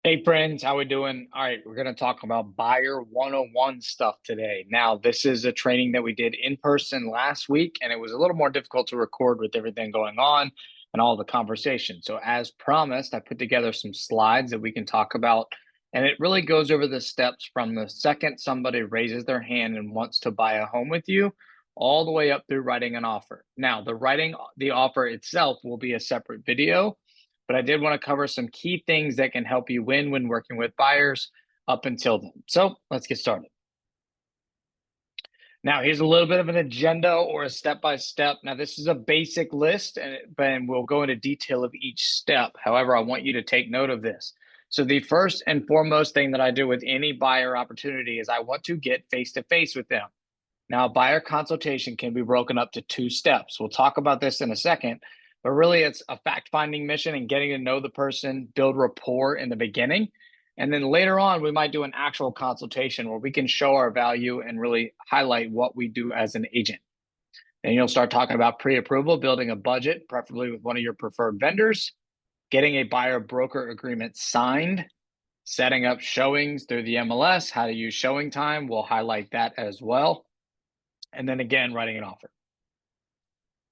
Hey friends, how we doing? All right, we're going to talk about buyer 101 stuff today. Now, this is a training that we did in person last week, and it was a little more difficult to record with everything going on and all the conversation. So, as promised, I put together some slides that we can talk about, and it really goes over the steps from the second somebody raises their hand and wants to buy a home with you, all the way up through writing an offer. Now, the writing the offer itself will be a separate video, but I did want to cover some key things that can help you win when working with buyers up until then. So let's get started. Now, here's a little bit of an agenda or a step by step. Now, this is a basic list, and we'll go into detail of each step. However, I want you to take note of this. So, the first and foremost thing that I do with any buyer opportunity is I want to get face to face with them. Now, a buyer consultation can be broken up to two steps. We'll talk about this in a second, but really it's a fact finding mission and getting to know the person, build rapport in the beginning. And then later on, we might do an actual consultation where we can show our value and really highlight what we do as an agent. And you'll start talking about pre approval, building a budget, preferably with one of your preferred vendors, getting a buyer broker agreement signed, setting up showings through the MLS, how to use showing time. We'll highlight that as well. And then again, writing an offer.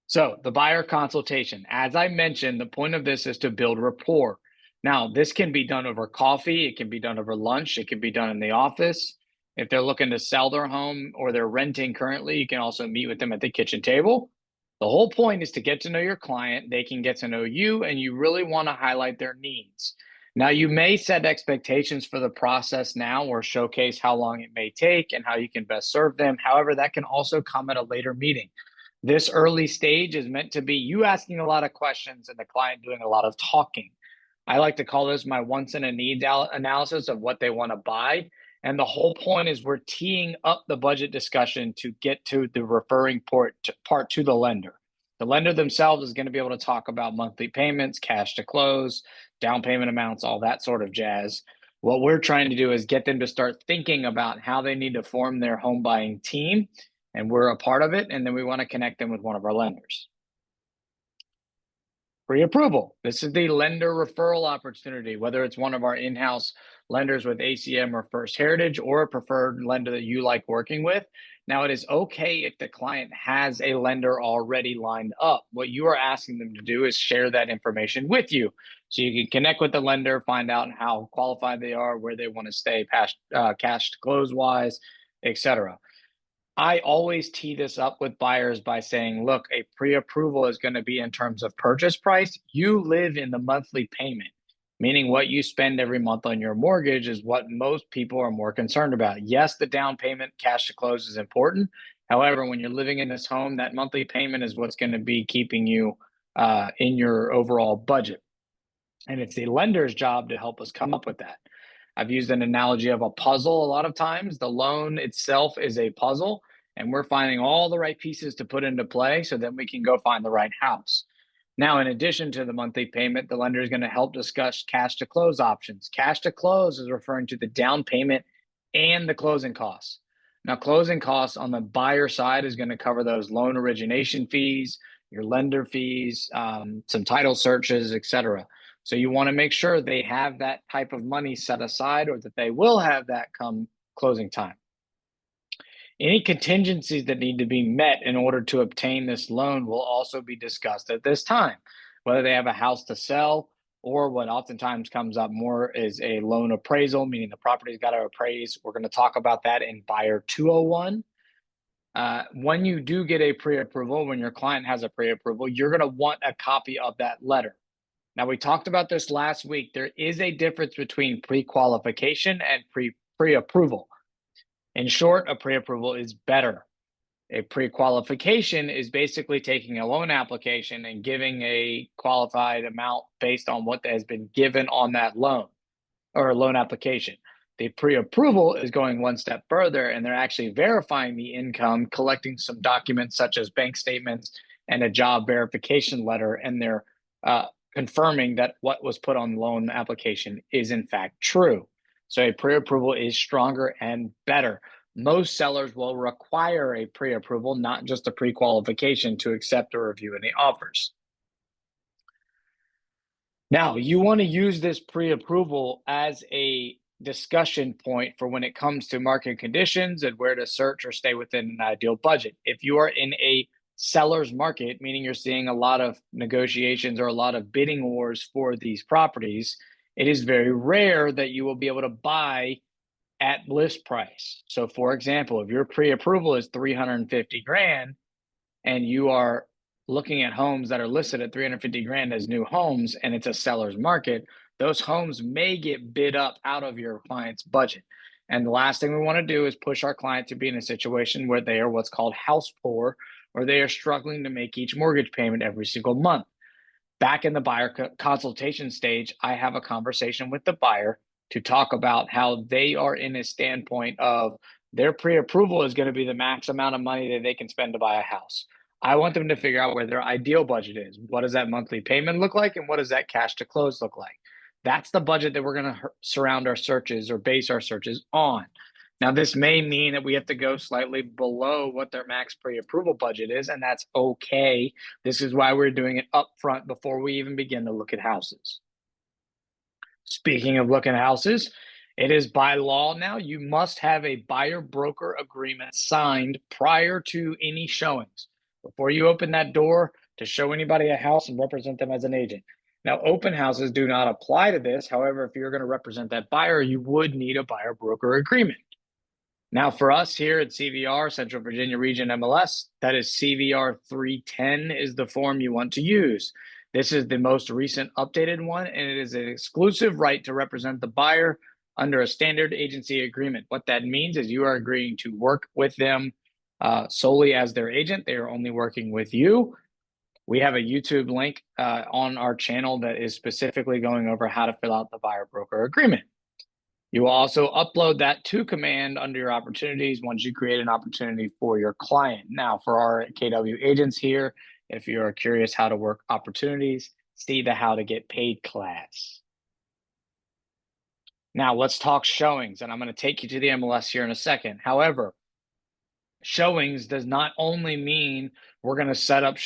So the buyer consultation, as I mentioned, the point of this is to build rapport. Now, this can be done over coffee. It can be done over lunch. It can be done in the office. If they're looking to sell their home or they're renting currently, you can also meet with them at the kitchen table. The whole point is to get to know your client. They can get to know you, and you really want to highlight their needs. Now, you may set expectations for the process now or showcase how long it may take and how you can best serve them. However, that can also come at a later meeting. This early stage is meant to be you asking a lot of questions and the client doing a lot of talking. I like to call this my wants and a needs analysis of what they want to buy. And the whole point is we're teeing up the budget discussion to get to the referring part to the lender. The lender themselves is going to be able to talk about monthly payments, cash to close, down payment amounts, all that sort of jazz. What we're trying to do is get them to start thinking about how they need to form their home buying team, and we're a part of it. And then we want to connect them with one of our lenders. Pre-approval. This is the lender referral opportunity, whether it's one of our in-house lenders with ACM or First Heritage or a preferred lender that you like working with. Now, it is okay if the client has a lender already lined up. What you are asking them to do is share that information with you. So you can connect with the lender, find out how qualified they are, where they want to stay past cash to close wise, etc. I always tee this up with buyers by saying, look, a pre-approval is going to be in terms of purchase price. You live in the monthly payment, meaning what you spend every month on your mortgage is what most people are more concerned about. Yes, the down payment, cash to close is important. However, when you're living in this home, that monthly payment is what's going to be keeping you in your overall budget. And it's the lender's job to help us come up with that. I've used an analogy of a puzzle a lot of times. The loan itself is a puzzle, and we're finding all the right pieces to put into play so that we can go find the right house. Now, in addition to the monthly payment, the lender is going to help discuss cash to close options. Cash to close is referring to the down payment and the closing costs. Now, closing costs on the buyer side is going to cover those loan origination fees, your lender fees, some title searches, etc. So you want to make sure they have that type of money set aside or that they will have that come closing time. Any contingencies that need to be met in order to obtain this loan will also be discussed at this time, whether they have a house to sell or what oftentimes comes up more is a loan appraisal, meaning the property's got to appraise. We're going to talk about that in Buyer 201. When you do get a pre-approval, when your client has a pre-approval, you're going to want a copy of that letter. Now, we talked about this last week. There is a difference between pre-qualification and pre-approval. In short, a pre-approval is better. A pre-qualification is basically taking a loan application and giving a qualified amount based on what has been given on that loan or loan application. The pre-approval is going one step further, and they're actually verifying the income, collecting some documents such as bank statements and a job verification letter, and they're confirming that what was put on the loan application is in fact true. So a pre-approval is stronger and better. Most sellers will require a pre-approval, not just a pre-qualification, to accept or review any offers. Now, you want to use this pre-approval as a discussion point for when it comes to market conditions and where to search or stay within an ideal budget. If you are in a seller's market, meaning you're seeing a lot of negotiations or a lot of bidding wars for these properties, it is very rare that you will be able to buy at list price. So for example, if your pre-approval is 350 grand and you are looking at homes that are listed at 350 grand as new homes and it's a seller's market, those homes may get bid up out of your client's budget. And the last thing we want to do is push our client to be in a situation where they are what's called house poor, or they are struggling to make each mortgage payment every single month. Back in the buyer consultation stage, I have a conversation with the buyer to talk about how they are in a standpoint of their pre-approval is going to be the max amount of money that they can spend to buy a house. I want them to figure out where their ideal budget is. What does that monthly payment look like? And what does that cash to close look like? That's the budget that we're going to surround our searches or base our searches on. Now, this may mean that we have to go slightly below what their max pre-approval budget is, and that's okay. This is why we're doing it upfront before we even begin to look at houses. Speaking of looking at houses, it is by law now, you must have a buyer broker agreement signed prior to any showings, before you open that door to show anybody a house and represent them as an agent. Now, open houses do not apply to this. However, if you're going to represent that buyer, you would need a buyer broker agreement. Now, for us here at CVR, Central Virginia Region MLS, that is CVR 310 is the form you want to use. This is the most recent updated one, and it is an exclusive right to represent the buyer under a standard agency agreement. What that means is you are agreeing to work with them solely as their agent. They are only working with you. We have a YouTube link on our channel that is specifically going over how to fill out the buyer broker agreement. You will also upload that to command under your opportunities once you create an opportunity for your client. Now, for our KW agents here, if you're curious how to work opportunities, see the how to get paid class. Now, let's talk showings, and I'm going to take you to the MLS here in a second. However, showings does not only mean we're going to set up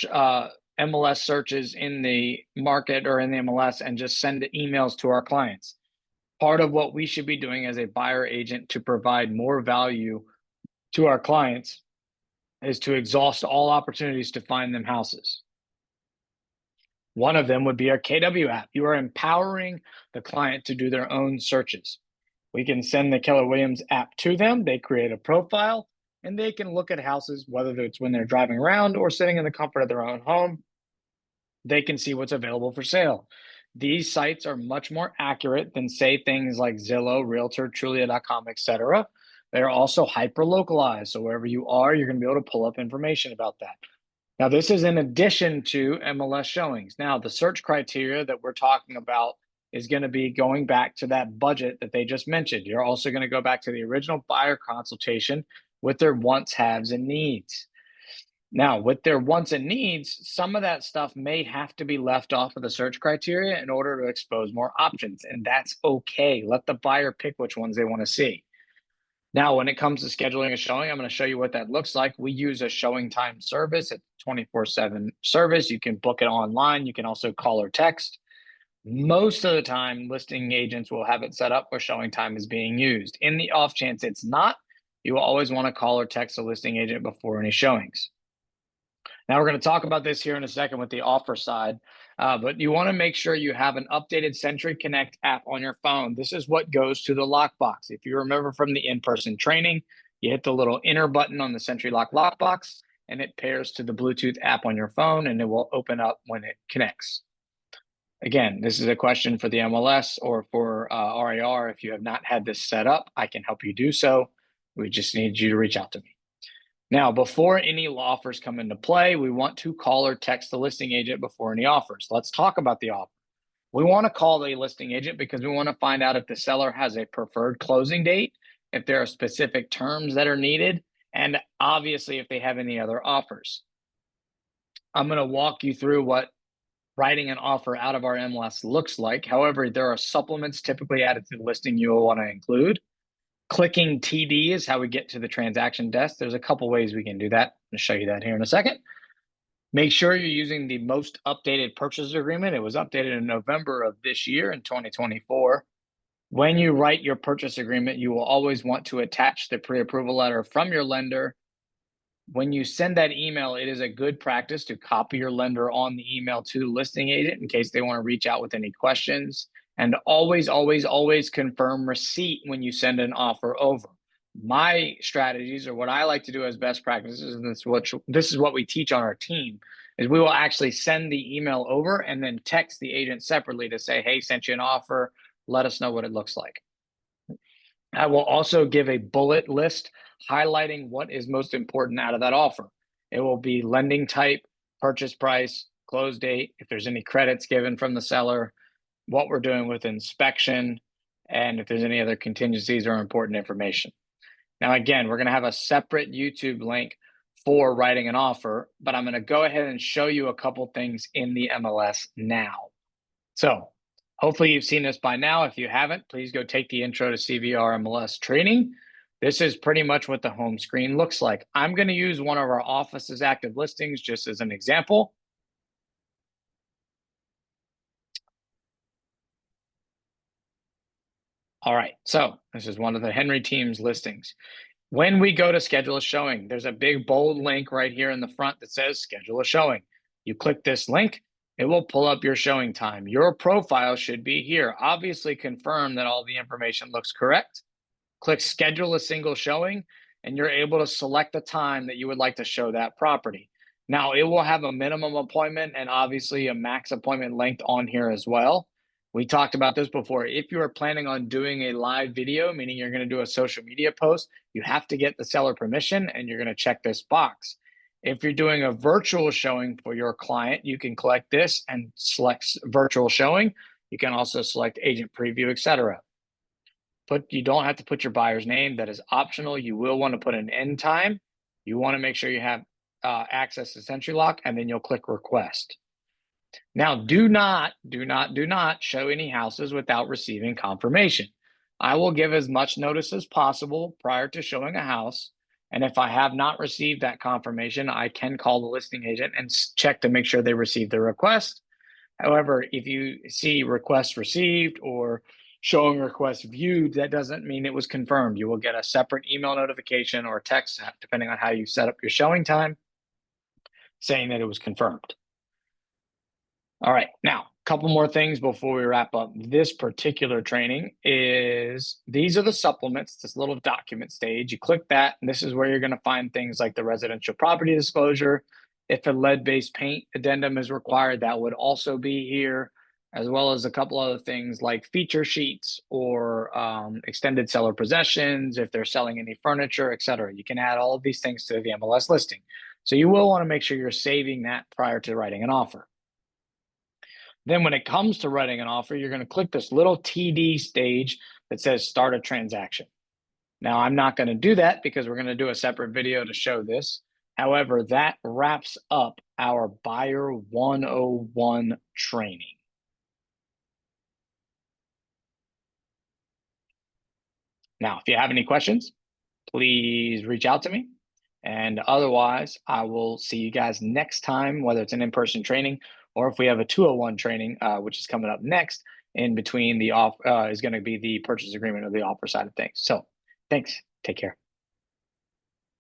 MLS searches in the market or in the MLS and just send emails to our clients. Part of what we should be doing as a buyer agent to provide more value to our clients is to exhaust all opportunities to find them houses. One of them would be our KW app. You are empowering the client to do their own searches. We can send the Keller Williams app to them. They create a profile and they can look at houses, whether it's when they're driving around or sitting in the comfort of their own home. They can see what's available for sale. These sites are much more accurate than, say, things like Zillow, Realtor, Trulia.com, etc. They're also hyper-localized. So wherever you are, you're going to be able to pull up information about that. Now, this is in addition to MLS showings. Now, the search criteria that we're talking about is going to be going back to that budget that they just mentioned. You're also going to go back to the original buyer consultation with their wants, haves, and needs. Now, with their wants and needs, some of that stuff may have to be left off of the search criteria in order to expose more options, and that's okay. Let the buyer pick which ones they want to see. Now, when it comes to scheduling a showing, I'm going to show you what that looks like. We use a showing time service. It's a 24/7 service. You can book it online. You can also call or text. Most of the time, listing agents will have it set up where showing time is being used. In the off chance it's not, you will always want to call or text a listing agent before any showings. Now, we're going to talk about this here in a second with the offer side, but you want to make sure you have an updated Century Connect app on your phone. This is what goes to the lockbox. If you remember from the in-person training, you hit the little enter button on the Century Lock lockbox, and it pairs to the Bluetooth app on your phone, and it will open up when it connects. Again, this is a question for the MLS or for RAR. If you have not had this set up, I can help you do so. We just need you to reach out to me. Now, before any offers come into play, we want to call or text the listing agent before any offers. Let's talk about the offer. We want to call the listing agent because we want to find out if the seller has a preferred closing date, if there are specific terms that are needed, and obviously if they have any other offers. I'm going to walk you through what writing an offer out of our MLS looks like. However, there are supplements typically added to the listing you will want to include. Clicking TD is how we get to the transaction desk. There's a couple ways we can do that. I'm going to show you that here in a second. Make sure you're using the most updated purchase agreement. It was updated in November of this year in 2024. When you write your purchase agreement, you will always want to attach the pre-approval letter from your lender. When you send that email, it is a good practice to copy your lender on the email to the listing agent in case they want to reach out with any questions. And always, always, always confirm receipt when you send an offer over. My strategies, or what I like to do as best practices, and this is what we teach on our team, is we will actually send the email over and then text the agent separately to say, hey, sent you an offer. Let us know what it looks like. I will also give a bullet list highlighting what is most important out of that offer. It will be lending type, purchase price, close date, if there's any credits given from the seller, what we're doing with inspection, and if there's any other contingencies or important information. Now, again, we're going to have a separate YouTube link for writing an offer, but I'm going to go ahead and show you a couple things in the MLS now. So hopefully you've seen this by now. If you haven't, please go take the Intro to CVR MLS training. This is pretty much what the home screen looks like. I'm going to use one of our office's active listings just as an example. All right, so this is one of the Henry Team's listings. When we go to schedule a showing, there's a big bold link right here in the front that says schedule a showing. You click this link, it will pull up your showing time. Your profile should be here. Obviously confirm that all the information looks correct. Click schedule a single showing, and you're able to select the time that you would like to show that property. Now, it will have a minimum appointment and obviously a max appointment length on here as well. We talked about this before. If you are planning on doing a live video, meaning you're going to do a social media post, you have to get the seller permission and you're going to check this box. If you're doing a virtual showing for your client, you can click this and select virtual showing. You can also select agent preview, etc. But you don't have to put your buyer's name. That is optional. You will want to put an end time. You want to make sure you have access to SentryLock, and then you'll click request. Now, do not show any houses without receiving confirmation. I will give as much notice as possible prior to showing a house. And if I have not received that confirmation, I can call the listing agent and check to make sure they received the request. However, if you see request received or showing request viewed, that doesn't mean it was confirmed. You will get a separate email notification or text, depending on how you set up your showing time, saying that it was confirmed. All right, now, a couple more things before we wrap up. This particular training is, these are the supplements, this little document stage. You click that, and this is where you're going to find things like the residential property disclosure. If a lead-based paint addendum is required, that would also be here, as well as a couple other things like feature sheets or extended seller possessions, if they're selling any furniture, etc. You can add all of these things to the MLS listing. So you will want to make sure you're saving that prior to writing an offer. Then when it comes to writing an offer, you're going to click this little TD stage that says start a transaction. Now, I'm not going to do that because we're going to do a separate video to show this. However, that wraps up our Buyer 101 training. Now, if you have any questions, please reach out to me. And otherwise, I will see you guys next time, whether it's an in-person training or if we have a 201 training, which is coming up next. In between the off is going to be the purchase agreement or the offer side of things. So thanks. Take care.